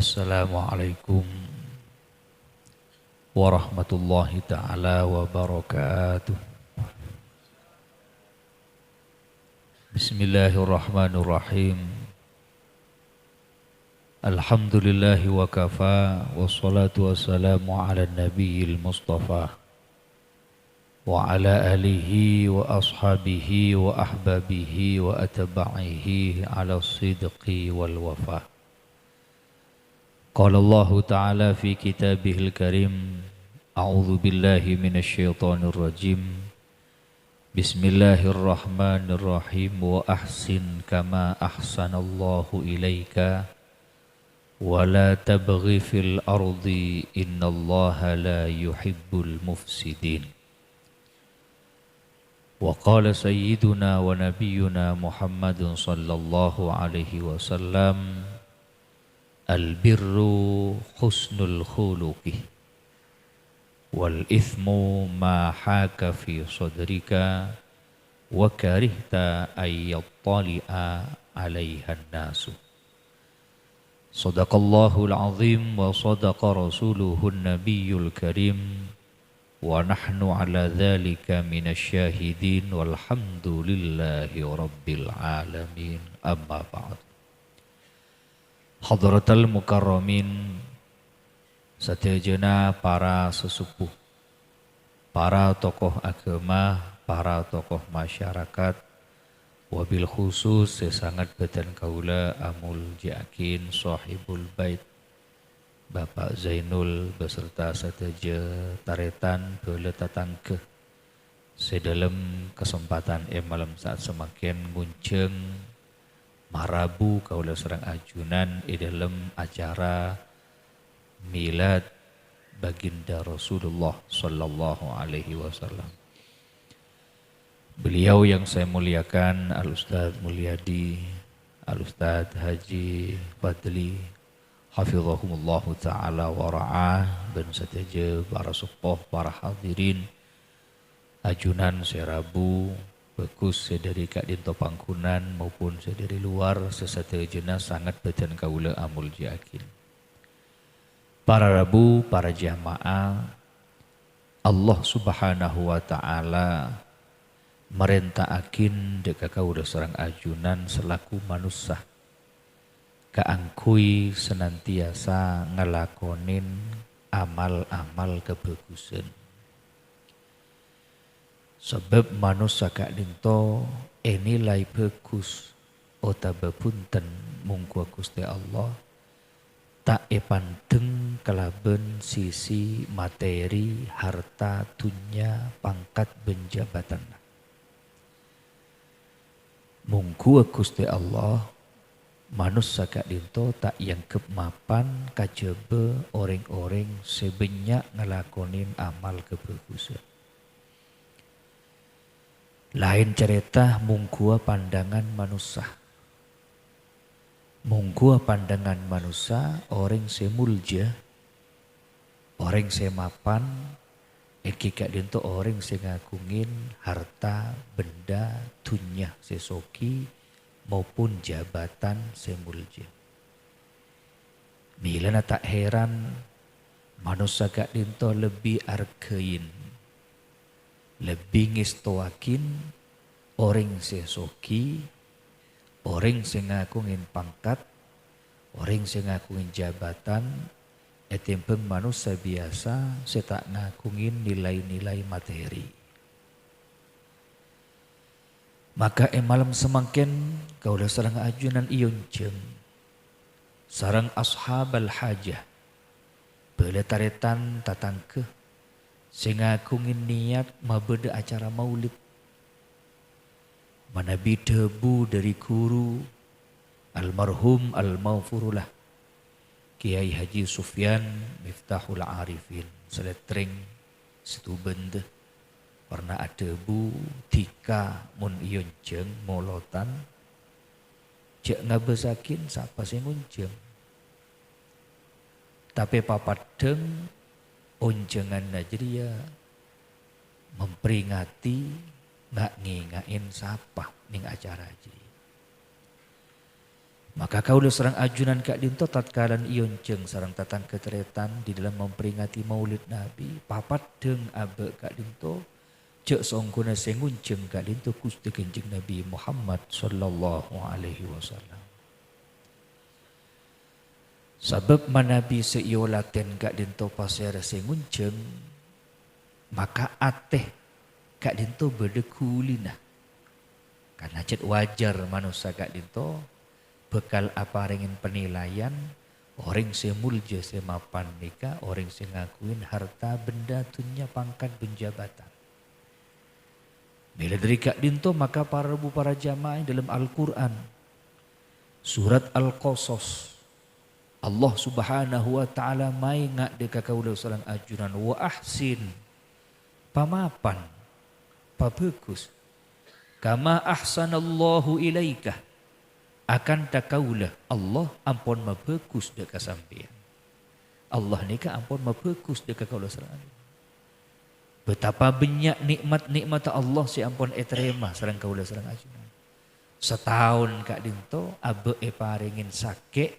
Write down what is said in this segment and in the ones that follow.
Assalamualaikum warahmatullahi ta'ala wabarakatuh. Bismillahirrahmanirrahim. Alhamdulillahi wa kafa, wassalatu wassalamu ala nabiyil mustafa wa ala alihi wa ashabihi wa ahbabihi wa atba'ihi ala sidqi wal wafa. Qala Allah Ta'ala fi kitabihil karim, a'udzu billahi minasyaitonir rajim. Bismillahirrahmanirrahim. Wa ahsin kama ahsanallahu ilaika wa la tabghi fil ardi innallaha la yuhibbul mufsidin. Wa qala sayyiduna wa nabiyyuna Muhammadun sallallahu alaihi wasallam, al-birru husnul khuluqi wal ithmu ma haka fi sadrika wa karihta ayyattali'a alaihan nasu. Sadaqallahul azim wa sadaqa rasuluhun nabiyyul karim wa nahnu ala dhalika minasyahidin walhamdulillahi rabbil alamin. Amma ba'd. Hadratal mukarramin, sadayana para sesepuh, para tokoh agama, para tokoh masyarakat, wabil khusus sesangat badan kaula amul jakin sahibul bait Bapak Zainul beserta sadaja taretan bala tatangkeh sedalam kesempatan malam saat semakin ngunceng marabu kaula serang ajunan di dalam acara milad baginda Rasulullah sallallahu alaihi wasallam. Beliau yang saya muliakan Al-Ustadz Mulyadi, Al-Ustadz Haji Fadli, hafizahumullah ta'ala wa ra'ah, dan sataja para supoh, para hadirin ajunan serabu bagus dari Kak Dinto Pangkunan maupun dari luar sesadayana sangat badan kaula amul jakin. Para rabu, para jamaah, Allah Subhanahu wa taala merentaakin deka kaula sareng ajunan selaku manusia kaangkui senantiasa ngelakonin amal-amal kebagusan. Sebab manusia Kak Dinto nilai bagus otabapunten mungku Gusti Allah tak epanteng kelaben sisi materi harta dunya pangkat benjabatan. Mungku Gusti Allah manusia Kak Dinto tak yang kemapan kajebe orang-orang sebanyak ngelakonin amal kebagusan. Lain cerita mungkua pandangan manusia. Mungkua pandangan manusia orang semulja, orang semapan, Kak Dinto orang ngagungin harta benda dunya sesoki maupun jabatan semulja. Milana tak heran manusia Kak Dinto lebih arkein, lebih ngistoakin orang sesoki, orang ngagungin pangkat, orang ngagungin jabatan, etempeng manusia biasa setak ngagungin nilai-nilai materi. Maka malam semakin kaulah sareng ajunan iyon jeng, sareng ashabal hajah, bela taretan tatangkeh, singagungin niat mabeda acara maulid. Manabi debu dari guru almarhum al-maghfurullah Kiai Haji Sufyan Miftahul Arifin seletring setubende pernah ada bu tika mun iyon jeng molotan cek ngabesakin siapa sih munjeng tapi papadeng onjengan najriya memperingati nggak ngingain siapa ning acara aja. Maka kaulah serang ajunan kak dinto tatkalan ionceng sarang tatang keteretan di dalam memperingati maulid Nabi. Papat deng abe kak dinto cek songkona sengunceng kak dinto Gusti Kanjeng Nabi Muhammad sallallahu alaihi wasallam. Sebab manabi seiyo laten kak dinto pasera sengunceng maka ateh kak dinto berdekulina. Karena cet wajar manusia kak dinto bekal apa ringin penilaian orang semulja semapan nikah orang se ngakuin harta benda dunia pangkat penjabatan. Bila dari kak dinto maka para jamaah dalam Al-Quran surat Al-Qasas Allah subhanahu wa ta'ala mai ngak deka kaulah salang ajunan wa ahsin pamapan pabagus kama ahsanallahu ilaikah akan takaulah Allah ampun mabagus deka sampean. Allah nikah ampun mabagus deka kaulah salang. Betapa banyak nikmat-nikmat Allah si ampun terima sareng kaulah sareng ajunan. Setahun kak dinto abe paringin sakit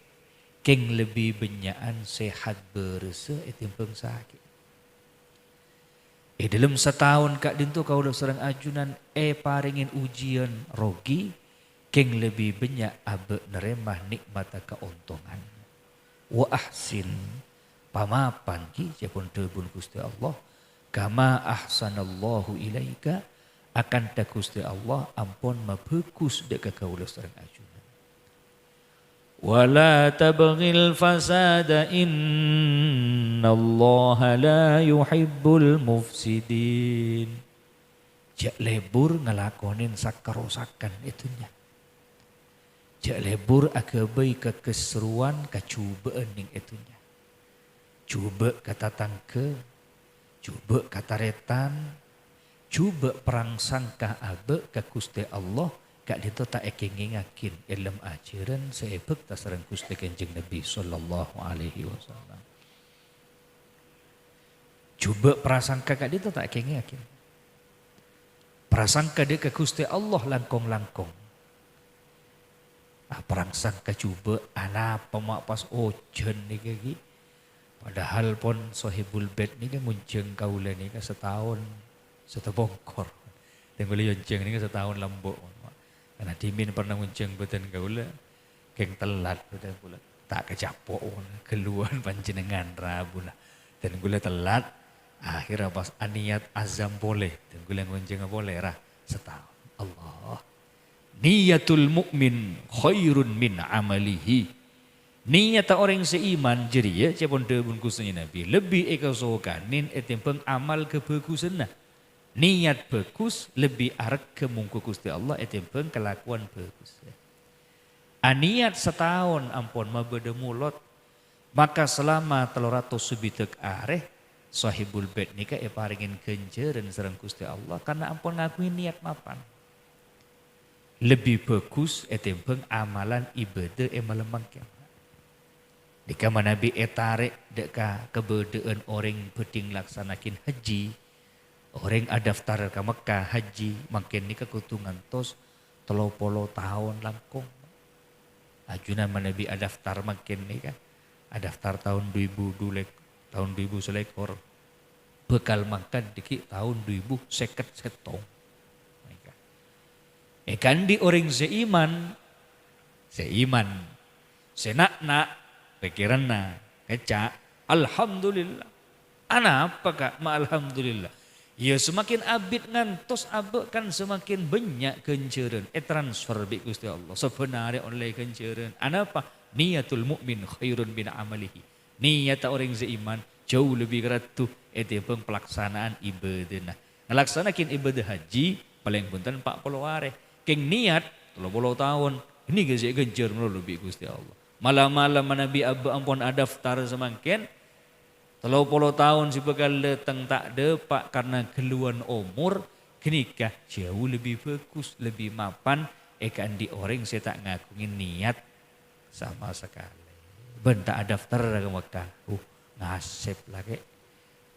keng lebih benyaan sehat berese etimpeng sakit. Dalam setahun kak dinto kaulah sareng ajunan paringin ujian rogi keng lebih banyak abe neremah nikmat keuntungan. Wa ahsin pamapan ki japun tebun Gusti Allah kama ahsanallahu ilaika akan ta Gusti Allah ampun mabagus dek kaulah sareng ajunan. Wala tabghil fasada innallaha la yuhibbul mufsidin. Jak lebur ngelakonin sakarosakan itunya. Jak lebur agabai kekeseruan kecubaan ning itunya. Cuba kata tangke, cuba kata retan, cuba perang sangka abe ke Gusti Allah kak dito tak ekengingakin ilm ajaran seebek tasarang Gusti Kanjeng Nabi sallallahu alaihi wasallam. Cuba prasangka kak dito tak ekengingakin. Prasangka dia ke Gusti Allah langkong-langkong. Perang sangka cuba anak pemak pas ojen ni kaki. Padahal pun sahibul bed ni kan munceng kaulah ni kan setahun setebongkor. Dan boleh yonceng ni kan setahun lambuk. Karena dimin pernah munceng beten kaulah. Keng telat beten pula. Tak kecapok keluar panjenengan rabulah. Dan gula telat. Akhirnya pas aniat azam boleh. Dan gula munceng boleh rah setahun. Allah. Niyatul mu'min khairun min amalihi. Niat orang seiman jadi ya cepon debun kusnya Nabi lebih ekasokanin etempeng amal kebagusan nah. Niat bagus lebih arek ke mungku Gusti Allah etempeng kelakuan bagus. Aniat setahun ampun mabede mulot maka selama 300 subitek areh sahibul bait nika paringin kenjeren sareng Gusti Allah karena ampun ngakuin niat mapan. Lebih bagus etempeng amalan ibadah malemang kiamat. Dika Nabi tarik deka kebedaan orang penting laksanakin haji. Orang ada daftar ke Mekah haji makin ni kekutungan tos 30 tahun langkung. Ajunan Nabi ada daftar makin ni kan. Ada daftar tahun 2000 dulek tahun 2000 selekor. Bekal makan dikit tahun 2000 seket setong. Kan di orang seiman senak pikiran na keca alhamdulillah. Apa kak ma alhamdulillah. Ya semakin abid ngantos abe kan semakin banyak kenceran. Transfer bi Gusti Allah. Sebenarnya oleh kenceran. Apa? Niatul mukmin khairun bin amalihi. Niat orang seiman jauh lebih geratuh. Itu pelaksanaan ibadah. Ngelaksanakan ibadah haji paling punten 40 hari. Keng niat 30 tahun. Ini gak gencer lebih Gusti Allah. Malam-malam Nabi abe ampun ada daftar semakin. 30 tahun si bekal datang tak depak karena keluhan umur. Kenikah jauh lebih bagus, lebih mapan. Kan di orang saya tak ngakungin niat sama sekali. Bentak daftar ke Mekah. Ngasep lagi.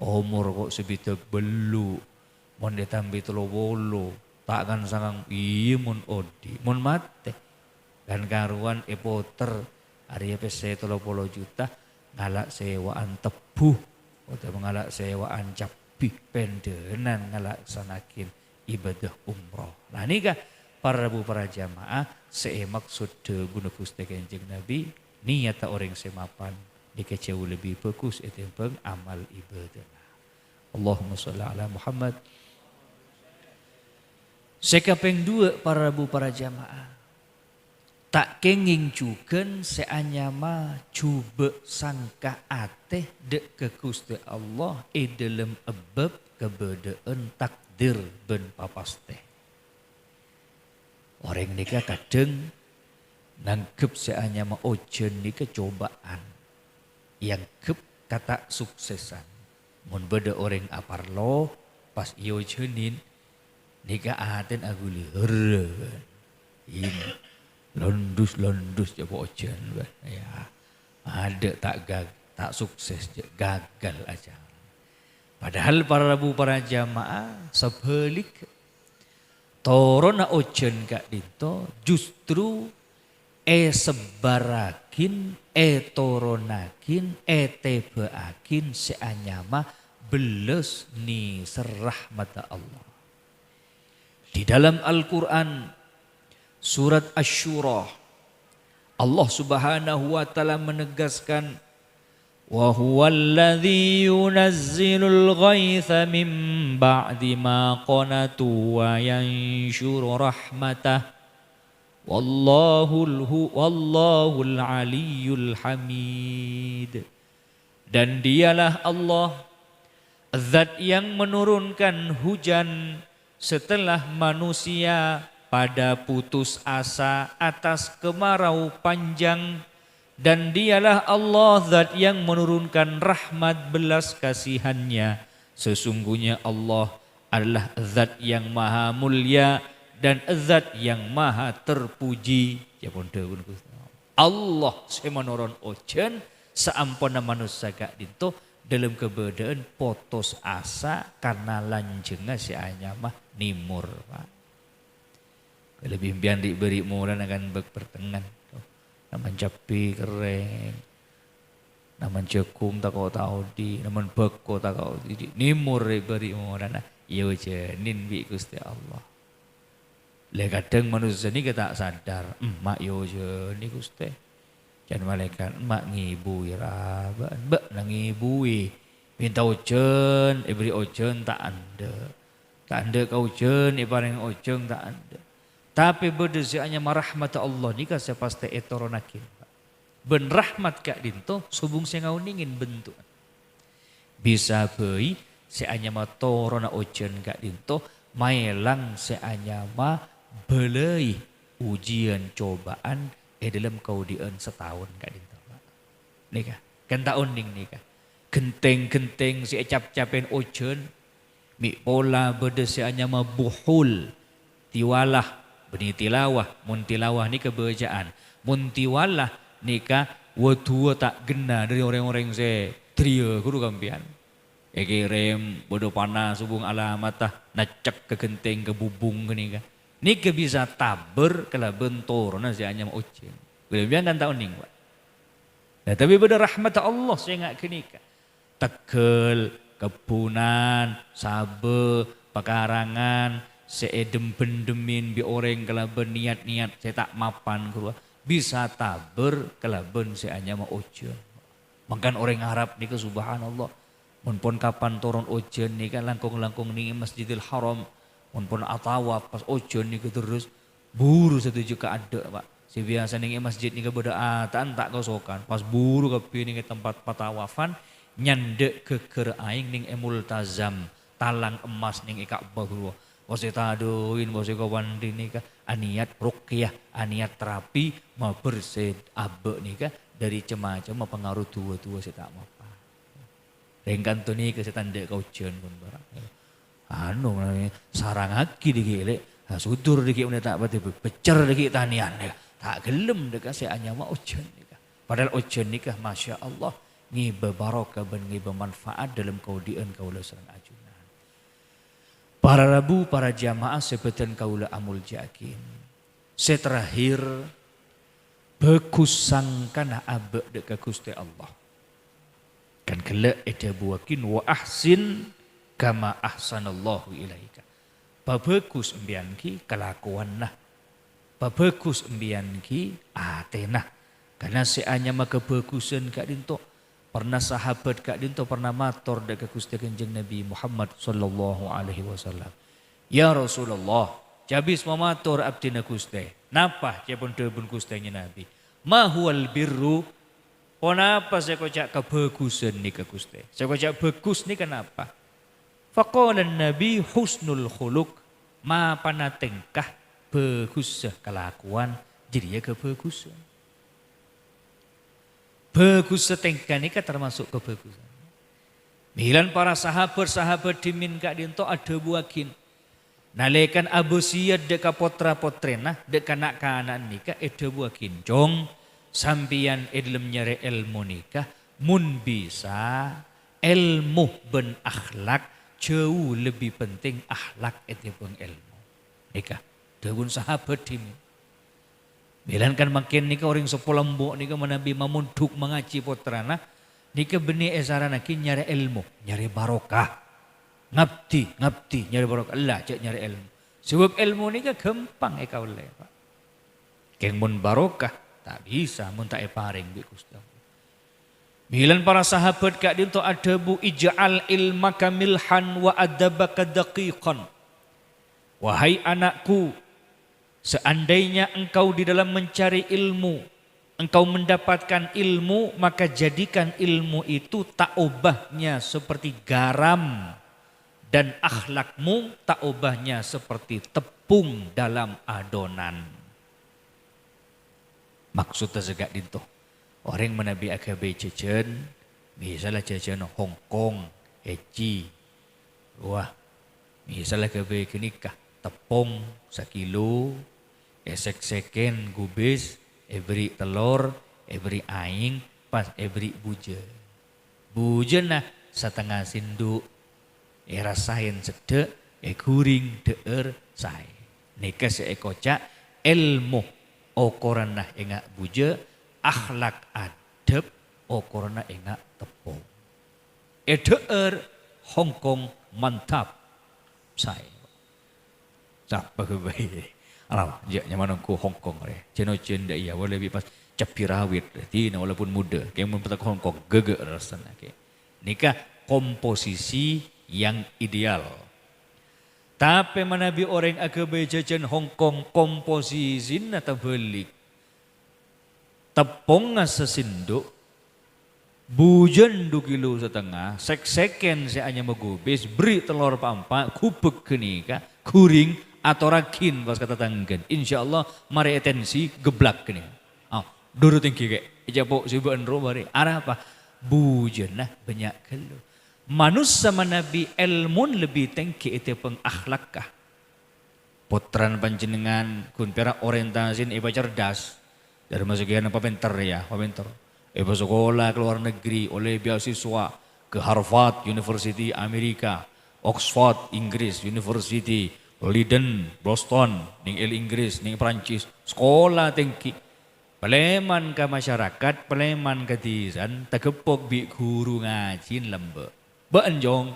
Umur kok sebitak belu. Mon ditambi 30. Takkan sangang iya mon odi. Mon mate. Dan karuan epoter hari PC 30 juta ngalak sewaan tebuh atau ngalak sewaan capi pendenan ngalaksanakin ibadah umroh. Nah ini kah para jamaah maksud guna Gusti Kanjeng Nabi niat orang semapan dikecau lebih bagus itu amal ibadah. Allahumma sholli ala Muhammad. Sekapeng dua para jamaah. Tak kenging juga seanyama coba sangka ateh dek ke Gusti Allah dalam ebab kebedaan takdir ben papaste. Orang nikah kadang nangkep seanyama ojen nikah cobaan yang kep kata suksesan. Mun beda orang aparlo pas iyo jenin nikah aten aguli ini londus coba ojen ya ada tak sukses gagal aja. Padahal para jamaah sebalik torona ojen kak dito justru sebarakin toronakin tebeakin seanyama beles ni serah mata Allah. Di dalam Al-Quran Surat Asy-Syura Allah Subhanahu wa taala menegaskan wa huwallazi yunazzilul ghaitsa min ba'di ma qanatu wa yanshuru rahmatah wallahul aliyyul hamid. Dan dialah Allah zat yang menurunkan hujan setelah manusia pada putus asa atas kemarau panjang, dan dialah Allah zat yang menurunkan rahmat belas kasihannya. Sesungguhnya Allah adalah zat yang maha mulia dan zat yang maha terpuji. Allah semenoron ojen seampuna manusia gak dinto dalam keberadaan putus asa karena lanjengnya si anyamah nimur Pak. Lebih biar diberi mulan akan berpertengan. Naman capi kering. Naman cekum tak kau tahu di. Naman beko tak kau di. Nimur beri mulan. Ya jenin bi Gusti Allah. Le kadang manusia ni kita sadar. Mak yo jenin Gusti. Jangan malaikat mak ngibui raban. Mbak nang ngibui. Minta ojen. Beri ojen tak anda. Tak anda kau ojen. Ibaring ojen tak anda. Tapi berdesianya marahmat Allah ni saya pasti etoronakin. Ben rahmat kak dinto subung saya ngauningin bentuk. Bisa beri seanya ma torona ojen kak dinto maelang seanya ma belai ujian cobaan dalam kaudian setahun kak dinto. Nikah kan tahun ning nikah. Genteng-genteng si cap-capen ojen mi pola berdesianya ma buhul tiwalah benih tilawah, mun tilawah ni kebejaan. Mun tiwalah nikah wadua tak gena dari orang-orang se tria kudu kampian. Eke rem bodoh panas hubung alamatah nacak ke genteng ke bubung ke nikah. Nikah bisa taber kala bentor na si anyam ocen. Kelebihan kan tahun ning Pak. Nah, tapi pada rahmat Allah saya ngak ke nikah. Tekel, kebunan, sabe, pekarangan seedem pendemin bi orang kelaben niat-niat saya tak mapan keluar bisa taber kelaben saya hanya mau ojen. Makan orang Arab ni ke subhanallah. Mun kapan turun ojen ni kan langkung-langkung ni Masjidil Haram. Mun atawaf pas ojen ni ke terus buru satu juga ada Pak. Si biasa ni masjid ni ke berdaatan tak kosokan. Pas buru ke ni ke tempat patawafan nyandek ke aing ning multazam talang emas ning Ka'bah keluar. Wasi taduin, wasi kawan nikah, aniat ruqyah, aniat terapi, mau bersih abe nikah dari cema-cema pengaruh tua-tua saya tak apa. Rengkan tu ni kesehatan dek kau jen pun barang. Anu sarang aki dikile, sudur dikile udah tak berarti becer dikile tanian tak gelem dekat saya hanya mau ojen nikah. Padahal ojen nikah, masya Allah, ngibe barokah dan ngibe manfaat dalam kaudian kaulah serang ajunan. Para rabu, para jamaah sebetan kaula amul jakin. Saya terakhir bekusangkan abe dek Gusti Allah. Kan kelak ada buakin wa ahsin kama ahsanallahu ilaika. Bagus embian ki kelakuan nah. Bagus embian ki atenah. Karena seanya maka bagusan kak dinto. Pernah sahabat kak dinto pernah matur dek Gusti Kanjeng Nabi Muhammad sallallahu alaihi wasallam. Ya Rasulullah, jabis mamatur abdina Gusti. Napa cepon debun Gustinya Nabi? Ma huwal birru? Kenapa saya kocak kebagusan ni ke Gusti? Saya kocak bagus ni kenapa? Faqala Nabi husnul khuluq, ma panatengkah bagus kelakuan jadi ya kebagusan. Bagus setengkah ni termasuk kebagusan. Milan para sahabat dimin kak dinto ada buakin. Nalekan Abu Siyad deka potra-potrena deka anak-anak nikah ada buakin. Jong sampian ilmu nyari ilmu nikah mun bisa ilmu ben akhlak jauh lebih penting akhlak etipun ilmu. Nikah dahun sahabat dimin. Bilan kan makin nikah orang sepolembok nikah menabi mamunduk mengaji potrana nikah benih esarana ki nyari ilmu, nyari barokah. Ngabdi nyari barokah Allah cek nyari ilmu. Sebab ilmu nikah gampang eka oleh Pak. Keng mun barokah tak bisa mun tak paring bi Gusti Allah. Bilan para sahabat kak dinto adabu ij'al ilmaka milhan wa adabaka daqiqan. Wahai anakku, seandainya engkau di dalam mencari ilmu, engkau mendapatkan ilmu, maka jadikan ilmu itu tak ubahnya seperti garam dan akhlakmu tak ubahnya seperti tepung dalam adonan. Maksudnya segak dinto. Orang menabi akabe cecen, misalnya cecen Hong Kong, Eci, wah, misalnya akabe kenikah, tepung sekilo, esek-seken gubis, ebri telur, ebri aing, pas ebri buja. Buja nah setengah sinduk, rasain sedek, guring deer say. Nikah seekocak ilmu, okoran nah engak buja, akhlak adab okorna enggak tepung. Eder Hong Kong mantap saya. Siapa kebaik? Alah, nyaman aku Hong Kong re. Ceno cenda iya, boleh lebih pas capirawit. Tina walaupun muda, kayak mun petak Hong Kong gege rasanya. Nikah komposisi yang ideal. Tapi manabi orang agabe jajan Hong Kong komposisi atau balik. Tepung sesinduk, bujan 2,5 kilo, sek-seken saya hanya magubis, beri telur pampa, kubek kenika, kuring atau rakin pas kata tanggan. Insya Allah mari atensi geblak kini. Dulu tinggi kayak ijabok sibuan robari. Arah apa? Bujan nah banyak kilo. Manusia Nabi ilmun lebih tinggi itu pengakhlakkah. Potran panjenengan kun pera orientasi iba cerdas. Dari masukian apa pinter ya, apa pinter. Ibu sekolah ke luar negeri oleh beasiswa ke Harvard University Amerika, Oxford Inggris University, Leiden Boston, ning Inggris, ning Prancis, sekolah tinggi. Peleman ke masyarakat, peleman ke tisan, tegepok bi guru ngajin lembe. Beanjong,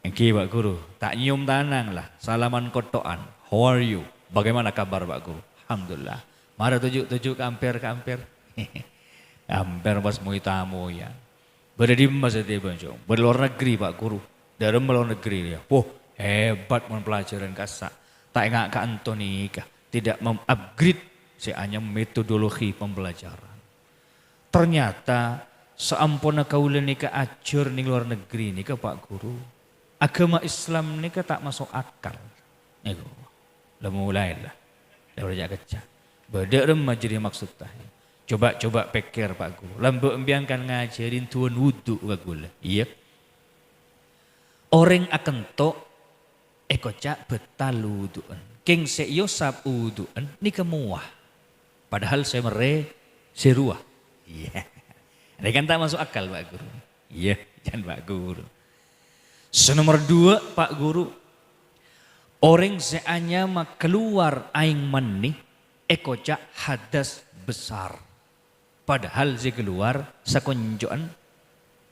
engki Pak Guru, tak nyium tanang lah, salaman kotoan. How are you? Bagaimana kabar Pak Guru? Alhamdulillah. Mara tujuk kamper. Kamper pas mau tamu ya. Berada di mas itu banjong. Berluar negeri Pak Guru. Dari luar negeri ya. Hebat pelajaran kasak. Tak enggak ke Antonika. Tidak mengupgrade hanya metodologi pembelajaran. Ternyata seampuna kaulan nika ajar ning luar negeri nika Pak Guru. Agama Islam nika tak masuk akal. Nego. Lah mulailah. Dah belajar kecak. Beda remah jadi maksud tah. Coba pikir Pak Guru. Lambu embiangkan ngajarin tuan wudhu Pak Guru. Iya. Orang akan tok ekocak betal wudhuan. King seyosap wudhuan ni kemuah. Padahal saya seruah. Iya. Ini kan tak masuk akal Pak Guru. Iya, jangan Pak Guru. Senomor 2 Pak Guru. Orang seanya keluar aing mani ekocak hadas besar. Padahal si keluar sakonjoan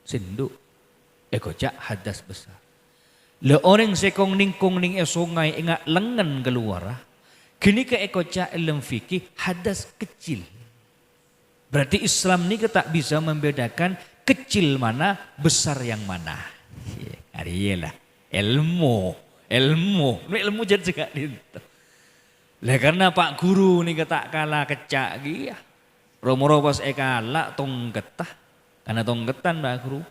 sinduk. Kocak hadas besar. Le orang sekong ning sungai ingat lengan keluar. Kini ke kocak ilmu fikih hadas kecil. Berarti Islam ni tak bisa membedakan kecil mana, besar yang mana. Ariyalah ilmu jadi juga itu. Lah karena Pak Guru ni tak kalah kecak dia. Romoro pas kalah tong getah. Karena tong getan Pak Guru.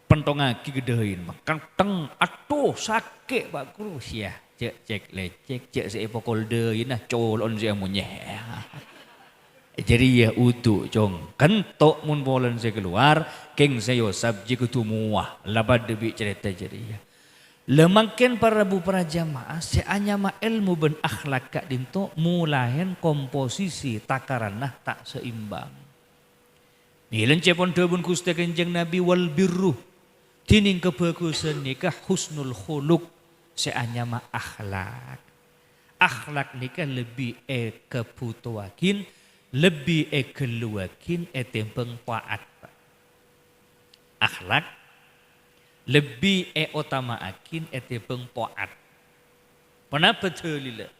Pentong lagi gedein makan teng atuh sakit Pak Guru sia cek lecek cek si pokol deui nah colon sia munye. Jadi ya utuh cong kentok mun bolen saya keluar keng saya sabji kutumua labad debi cerita jadi ya. Lemangken para bu para jamaah seanya ma ilmu ben akhlak kak dinto mulahen komposisi takaranah tak seimbang. Nilen cepon debun kuste kenjeng Nabi wal birru. Tining kebagusan nikah husnul khuluq seanya ma akhlak. Akhlak nikah lebih kebutuhakin, lebih keluakin tempeng taat. Akhlak lebih utamaakin tempeng taat. Kenapa betul?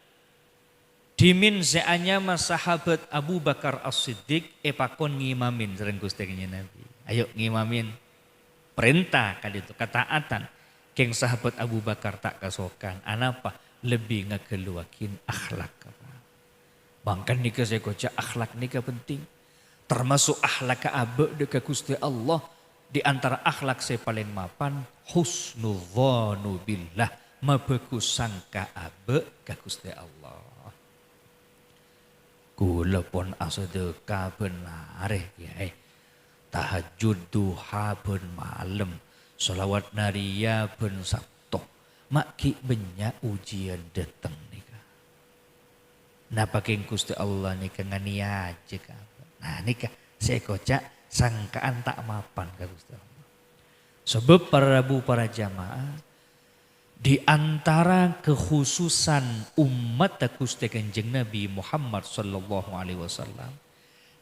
Dimin seanya ma sahabat Abu Bakar As-Siddiq pakon ngimamin sering gustengnya Nabi. Ayo ngimamin. Perintah kali itu ketaatan keng sahabat Abu Bakar tak kasokan anapa lebih ngekeluakin akhlak bangkan nikah saya kocak akhlak nikah penting termasuk akhlak abe deka Gusti Allah di antara akhlak saya paling mapan husnudzanu billah mabagus sangka abe ka Gusti Allah kula pon asedeka benar ya tahajud duha ben malam salawat naria ben sabtu maki banyak ujian datang nika napa keng Gusti Allah nika ngani aja ka nah nika saya kocak sangkaan tak mapan ka Gusti Allah sebab para jamaah di antara kekhususan umat Gusti Kanjeng Nabi Muhammad sallallahu alaihi wasallam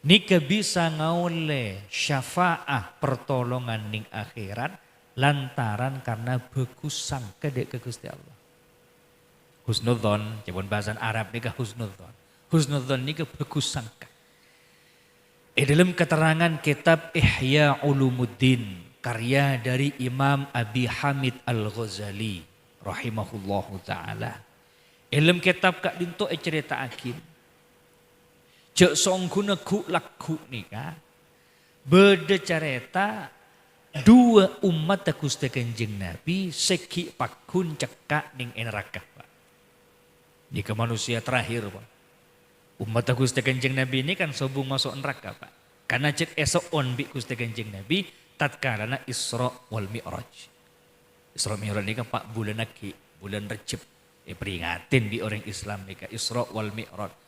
nika bisa ngaule syafaah pertolongan ning akhirat lantaran karena bagus sangka dek ke Gusti Allah. Husnudzon, jabon bahasan Arab nika husnudzon. Husnudzon nika bagus sangka. Dalam keterangan kitab Ihya Ulumuddin karya dari Imam Abi Hamid Al-Ghazali rahimahullahu taala. Dalam kitab kak dinto cerita akin cek songguna ku laku nika beda cerita dua umat Gusti Kanjeng Nabi seki pakun cekak ning neraka Pak. Nika manusia terakhir Pak. Umat Gusti Kanjeng Nabi ini kan sobung masuk neraka Pak. Karena cek esok on bi Gusti Kanjeng Nabi tatkalana Isra wal Mi'raj. Isra Mi'raj nika Pak bulan aki bulan Recep. Peringatin di orang Islam nika Isra wal Mi'raj.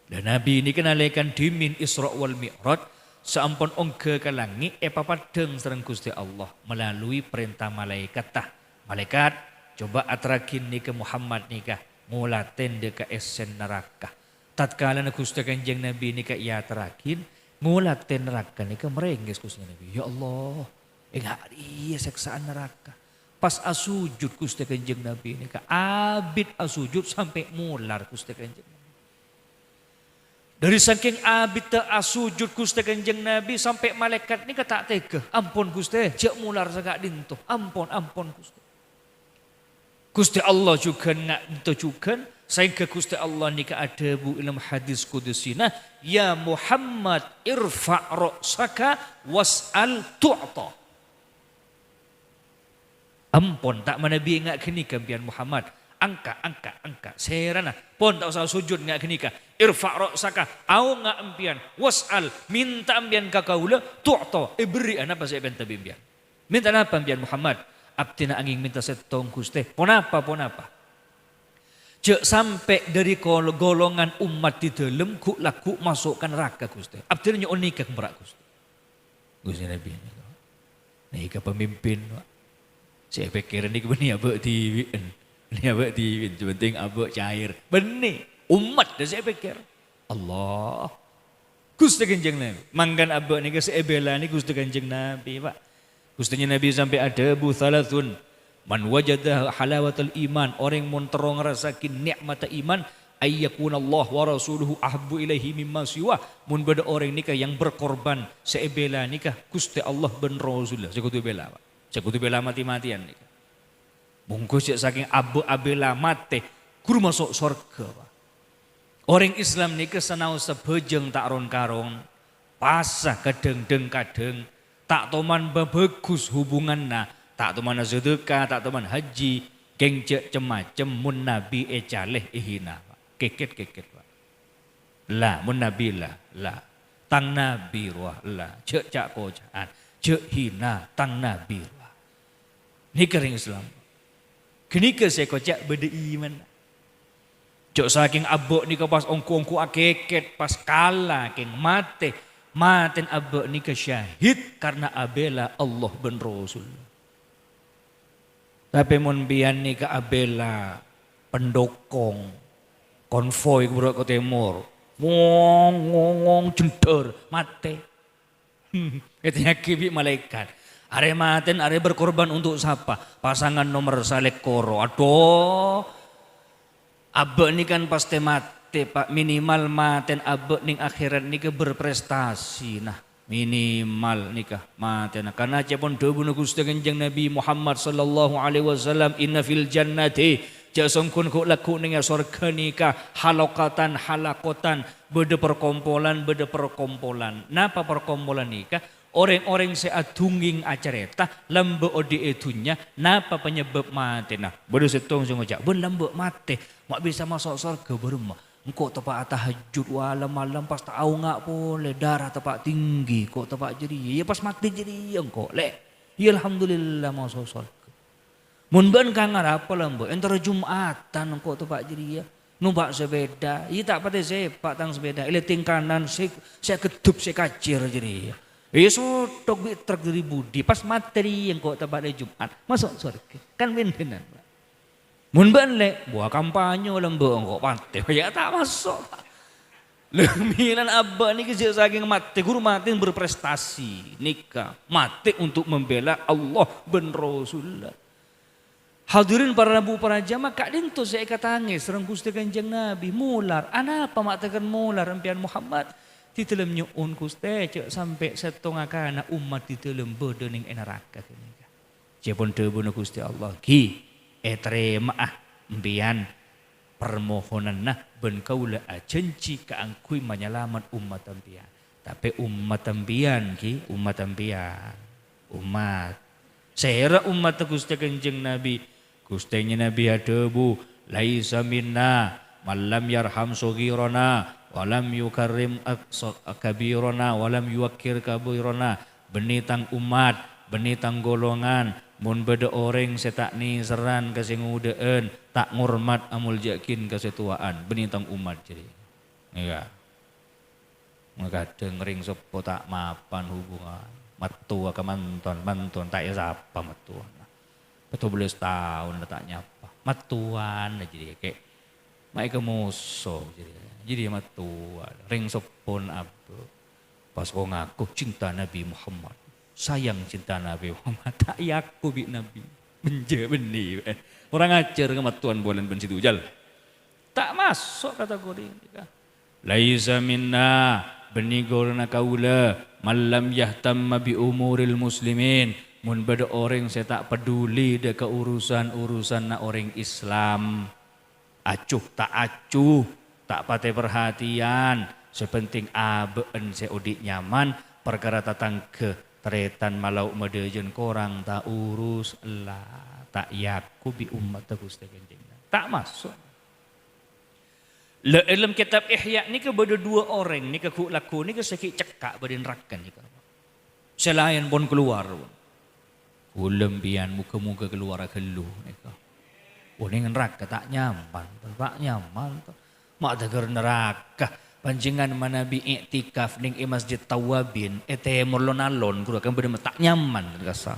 Dan Nabi ini kenalikan dimin Isra wal Mi'raj seampun ongke ke langit papadeng sareng Gusti Allah melalui perintah malaikat tah. Malaikat coba atrakin nika Muhammad nika mulaten deka esen neraka. Tatkala Gusti Kanjeng Nabi nika ia terakin mulaten neraka nika merengges Gusti Nabi. Ya Allah, enggak iya seksaan neraka. Pas asujud Gusti Kanjeng Nabi nika abid asujud sampai mular Gusti Kanjeng Nabi. Dari saking abid asujud Gusti Kanjeng Nabi sampai malaikat ni tak tega. Ampun Gusti, jak mular sagak dinto. Ampun Gusti. Gusti Allah juga ngak dinto juga. Sehingga Gusti Allah ni ada bu ilmu hadis kudusina. Ya Muhammad irfa' ra'saka was'al tu'ta. Ampun tak manabi ngak kini kampian Muhammad. Angka. Serana. Pon tak usah sujud ngak kenika. Irfa' ra'saka. Au ngak ampian. Was'al. Minta ampian kakaula. Tu'to. Beri apa saya benta bimbian. Minta apa ampian Muhammad. Abtina angin minta setong Gusti. Ponapa. Cek sampai dari golongan umat di dalam. Ku laku masukkan neraka Gusti. Abtina nyo nikah merak Gusti. Gusti Nabi. Nika pemimpin. Saya pikir ini kebenih abak diwiin. Ini abak diwin, penting abak cair. Benih, umat dah saya pikir. Allah. Gusti Kanjeng Nabi. Mangkan abak nika seebela ni Gusti Kanjeng Nabi, Pak. Gustinya Nabi sampai ada thalathun. Man wajada halawatul iman, orang mun terong rasakin nikmat iman, ayyakunallah wa rasuluhu ahabbu ilaihi mimma siwa. Mun beda orang nikah yang berkorban seebela nikah Gusti Allah ben Rasulullah. Sekutu bela, Pak. Sekutu bela mati-matian nikah. Bungkus saking abela mate guru masuk surga, Pak. Orang Islam nikah sanau sebejeng tak ron karong, pasah kadeng-deng kadeng, tak toman bagus hubunganna. Tak teman sedekah, tak teman haji, gengcek cemacem mun nabi caleh ihina. Keket Pak. Lah mun nabi lah. Tang nabi ruah lah. Cek cak kocaan. Cek hina tang nabi ruah. Ini kering Islam. Kini ke saya kocak beda iman. Cek saking abok ni ke pas ongku akeket pas kalah keng mate. Maten abok ni ke syahid karena abela Allah ben Rasul. Tapi mun bian ni ke abela pendokong konvoy ke timur ngong jender mate. Katanya kibi malaikat. Are maten are berkorban untuk siapa? Pasangan nomor salek koro. Aduh. Abek ni kan pasti mate Pak, minimal maten abek ning akhirat ni ke berprestasi nah. Minimal nikah mati nah. Karena cepon debu Gusti Kanjeng Nabi Muhammad sallallahu alaihi wasallam inna fil jannati jasongkun ku laku ning surga nikah halakotan beda perkompolan. Napa perkompolan nikah? Orang-orang seadunging acareta lembe odi etunya napa penyebab mati nah. Beda setong sing ngojak ben lembe mati mak bisa masuk surga berumah. Engkau tepak tahajud malam pas tahu ngak boleh darah tepak tinggi kok tepak jadi ya pas mati jadi engkau le ya alhamdulillah masuk surga. Mun ban kangar apa lembo antara Jumatan engkau tepak jadi ya numpak sepeda ya tak pada sepak tang sepeda ile tingkanan saya kedup saya kacir jadi ya sotok bi truk dari budi pas mati engkau tepak di Jumat masuk surga kan bentenan. Mun ban le buah kampanye lembe engkau mati ya tak masuk. Lemilan abah ni kerja saking mati guru mati berprestasi nikah mati untuk membela Allah ben Rasulullah. Hadirin para nabu para jamaah kak dintu saya katanya serang Gusti Kanjeng Nabi mular apa mak tekan mular empian Muhammad di dalam nyuun Gusti cek sampai setengah kana umat di dalam bedening neraka kenika. Cepon debu Gusti Allah ki terima empian permohonan nah ben kaula janji kaangkui menyelamat umat empian. Tapi umat empian umat sera umat Gusti Kanjeng Nabi Gustinya Nabi adebu laisa minna malam yarham sogirona walam yukarrim kabirona walam yuwakir kabirona benitang umat benitang golongan mun beda orang setak ni seran kasingudeen tak ngurmat amul jakin kesetuaan benitang umat jadi iya kadang ring sepo tak mapan hubungan matua ke manton tak ya siapa matuan betul boleh setahun tak nyapa matuan jadi kayak mai ke musuh jadi matuan ring sepon abu pas kau ngaku cinta Nabi Muhammad sayang cinta Nabi Muhammad tak yaku bi Nabi benje benih orang ajar ke matuan bulan ben situ jal tak masuk kategori laisa minna benigorna kaula malam yahtamma bi umuril muslimin mun beda orang saya tak peduli dek urusan na orang Islam acuh tak pakai perhatian sepenting abeen saya udik nyaman perkara tatang ke teretan malau medejen korang tak urus lah tak yaku bi umat Gusti Kanjeng tak masuk. Le dalam kitab Ihya ni ke beda dua orang ni ke laku ni ke sakit cekak badan rakan ni ke. Selain pun keluar. Ulembian muka-muka keluar kelu ni ke. Oh ni neraka tak nyaman. Mak tegar neraka. Pancingan manabi iktikaf ning masjid Tawabin. Temur lonalon kura kan beda tak nyaman kasar.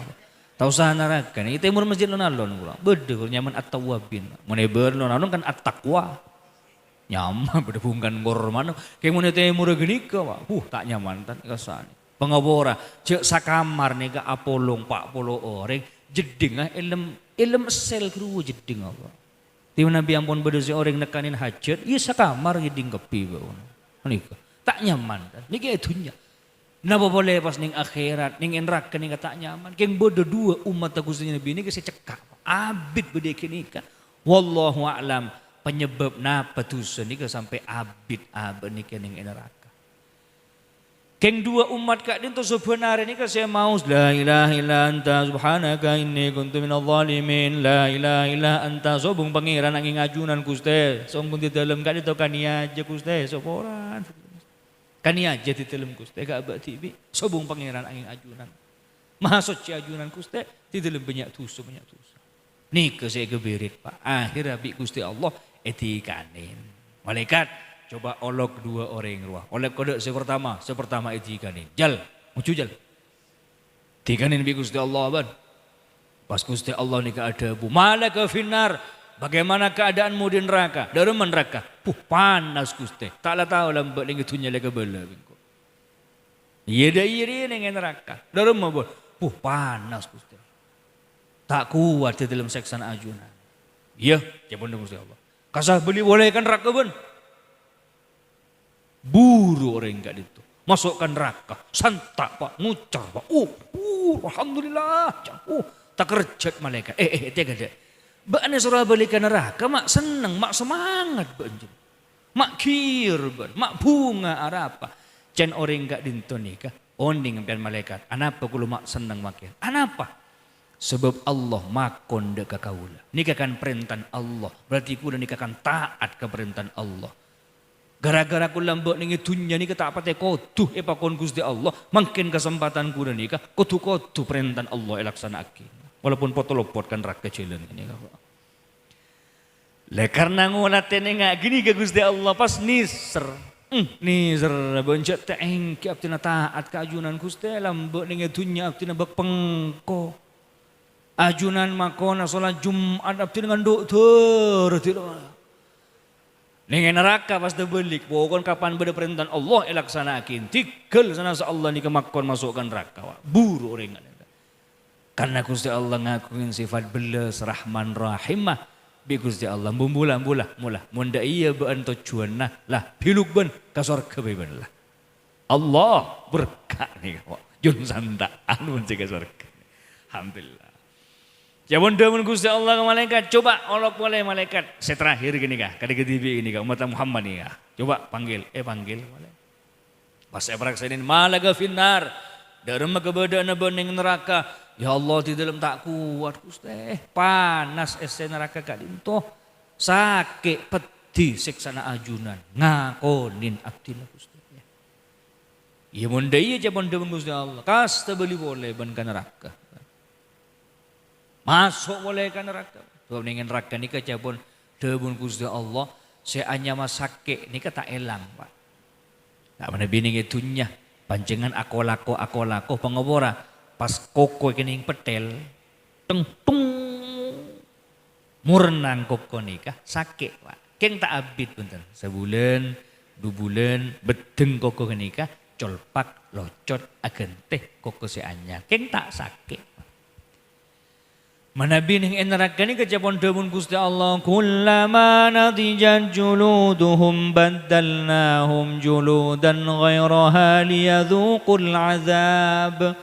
Tahu sah neraka ni temur masjid lonalon kura. Beda nyaman at-Tawabin. Mun lonalon kan at-taqwa. Nyaman berdebungkan ngor mana. Kayak mana temur gini ke pak. Tak nyaman tan kesana. Pengabora cek sakamar nih ke apolong 40 orang jeding ilm sel kru jeding apa. Tiba Nabi ampun berdosa orang nekanin hajat, iya sakamar jeding kepi bau. Nika tak nyaman tan. Nika itunya. Napa boleh pas ning akhirat ning neraka ning tak nyaman. Keng bodo dua umat Gusti Nabi ini kasi cekak. Abid bede nika. Wallahu a'lam penyebab napa dosa nika sampai abid nika ning neraka. Keng dua umat kak dinto sebenarnya ini saya mau la ilaha illa anta subhanaka inni kuntu minadh dhalimin la ilaha illa anta sobung pangeran angin ngajunan Gusti sombong di dalam kak dinto kania aja Gusti soporan kania aja di dalam Gusti gak abad tibi sobung pangeran angin ajunan maha suci ajunan Gusti di dalam banyak dosa nika saya geberit pak akhirnya bi Gusti Allah etikanin malaikat coba olok dua orang ruah. Oleh kode sepertama etikanin. Jal, mucu jal. Tikanin bi Gusti Allah ban. Pas Gusti Allah nika ada bu. Malaka finnar. Bagaimana keadaanmu di neraka? Dari neraka. Panas Gusti. Taklah tahu lambak ning itunya leka bela bingko. Iya dah iri ning neraka. Dari mana bu? Panas Gusti. Tak kuat di dalam seksan ajunan. Iya, jabun Gusti Allah. Kasah beli boleh kan neraka ban? Buru orang enggak itu masukkan neraka santak pak ngucar pak alhamdulillah tak kerjat malaikat tiga deh baknya surah balik ke neraka mak seneng mak semangat banjir mak kir mak bunga apa cen orang enggak dinto nikah onding dan malaikat anapa kulo mak seneng makin anapa sebab Allah makon dek kaula nikah kan perintah Allah berarti kulo nikah kan taat ke perintah Allah. Gara-gara ku lambak ning dunya nika tak pate koduh pakon Gusti Allah, mungkin kesempatan ku nika koduh perintah Allah elaksanake. Walaupun potolopot kan rak kecilan ini kok. Le karena ngulatene ngak gini ke Gusti Allah pas niser. Niser boncet teh engke abtina taat ka ajunan Gusti lambak ning dunya abtina bak pengko. Ajunan makona salat Jumat abtina nganduk tur. Ning neraka pas tebelik, pokon kapan beda perintah Allah elaksanakin. Tikel sana Allah ni kemakon masukkan neraka. Buru orang. Karena Gusti Allah ngakuin sifat belas Rahman Rahimah. Bi Gusti Allah mula. Munda iya bean tujuan lah piluk ben ka surga ben lah. Allah berkah nih kok. Jun santa anu ka surga. Alhamdulillah. Jabon demun Gusti Allah ke malaikat, coba olok boleh malaikat. Saya terakhir gini kah, kadang TV ini kah, umat Muhammad nih kah. Coba panggil. Pas saya peraksainin malaga finnar. Dalam kebedaan bening neraka. Ya Allah di dalam tak kuat Gusti. Panas es neraka kak dinto. Sakit peti seksana ajunan. Ngakonin abdina Gusti. Ya mundai jabon demun Gusti Allah. Kas beli boleh ban ka neraka. Masuk boleh kan neraka. Sebab dengan neraka ni kecapun debun Gusti Allah seanya masake ni tak elang pak. Tak mana bini itunya panjengan akolako pengobora pas koko kening petel tung murnang koko nikah sakit pak. Keng tak abid punten sebulan 2 bulan bedeng koko nikah colpak locot agen teh koko seanya keng tak sakit. Mana bining neraka ni kejapon demun Gusti Allah kullama nadijat juluduhum baddalnahum juludan ghairaha liyadhuqul azab.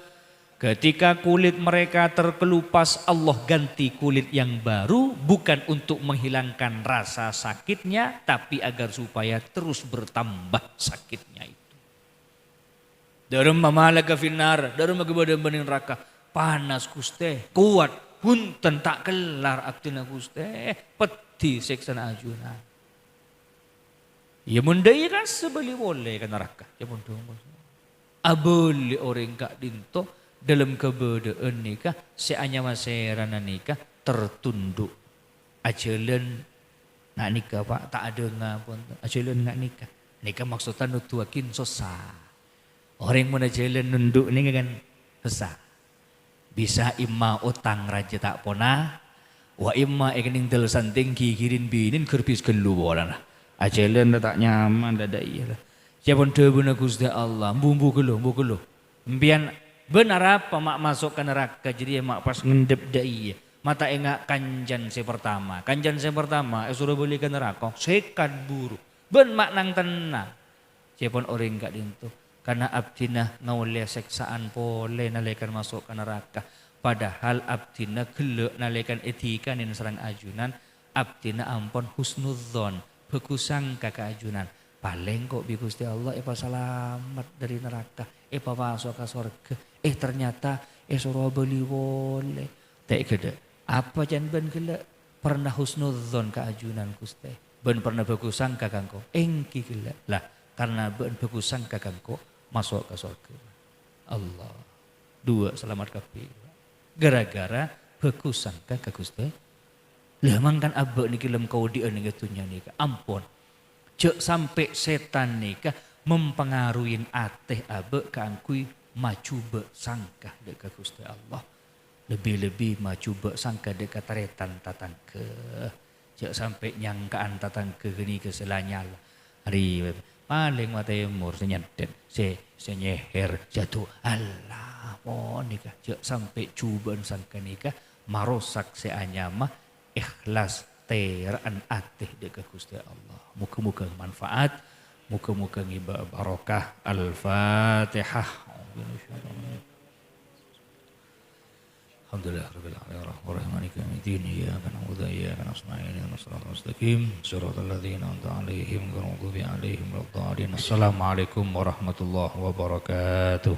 Ketika kulit mereka terkelupas Allah ganti kulit yang baru bukan untuk menghilangkan rasa sakitnya tapi agar supaya terus bertambah sakitnya itu. Dalam mamalaga finnar, dalam keberadaan bening neraka panas Gusti kuat. Punten tak kelar abdina Gusti peti seksana ajunan. Ya mundai kan sebeli boleh kan neraka. Ya mundai. Abeli orang kak dinto dalam keberadaan nikah seanya maserana nikah tertunduk. Ajalan nak nikah pak tak ada ngapun. Ajalan nak nikah. Nikah maksudnya nutuakin susah. Orang mana jalan nunduk ni kan susah. Bisa imma utang raja tak pona, wa imma ekening tel santing kikirin binin kerbis keluaran. Ajelen tak nyaman dah iyalah. Siapun debuna Gusti Allah, bumbu gelo. Mbian benar apa mak masuk ke neraka jadi mak pas ngendep dah iya. Mata engak kanjan si pertama. Kanjan si pertama suruh beli ke neraka, sekat buru. Ben mak nang tenang. Siapun orang enggak dintu. Karena abdina ngawle seksaan pole nalekan masuk ke neraka. Padahal abdina gelek nalekan etika nin serang ajunan. Abdina ampun husnudzon. Bekusangka keajunan. Paling kok bi Gusti Allah selamat dari neraka. Masuk ke surga. Ternyata suruh beli boleh. Tak keda. Apa jan ben gelek pernah husnudzon keajunan Gusti. Ben pernah bekusangka kangko. Engki gelek. Lah karena ben bekusangka kangko masuk ke surga. Allah. Dua selamat kabeh. Gara-gara bekusangka ke Gusti. Lah mangkan abek niki lem kau dieun gitunya nika. Ampun. Cek sampai setan nika mempengaruhi ateh abek kaangkui maju bersangka dekat Gusti Allah. Lebih-lebih maju bersangka dekat taretan tatangke. Cek sampai nyangkaan tatangke geni keselanyal. Hari paling mata emur senyadet. Senyeher jatuh. Allah mau nikah. Cek sampai cuban sangka nikah. Marosak seanyama. Ikhlas teraan atih dekat Gusti Allah. Muka-muka manfaat, muka-muka ngibah barokah. Al-Fatihah. Alhamdulillah rabbil alamin arrahmanir rahim maliki yaumiddin iyyaka na'budu wa iyyaka nasta'in ihdinas siratal mustaqim siratal ladzina an'amta 'alaihim ghairil maghdubi 'alaihim waladdallin. Assalamualaikum warahmatullahi wabarakatuh.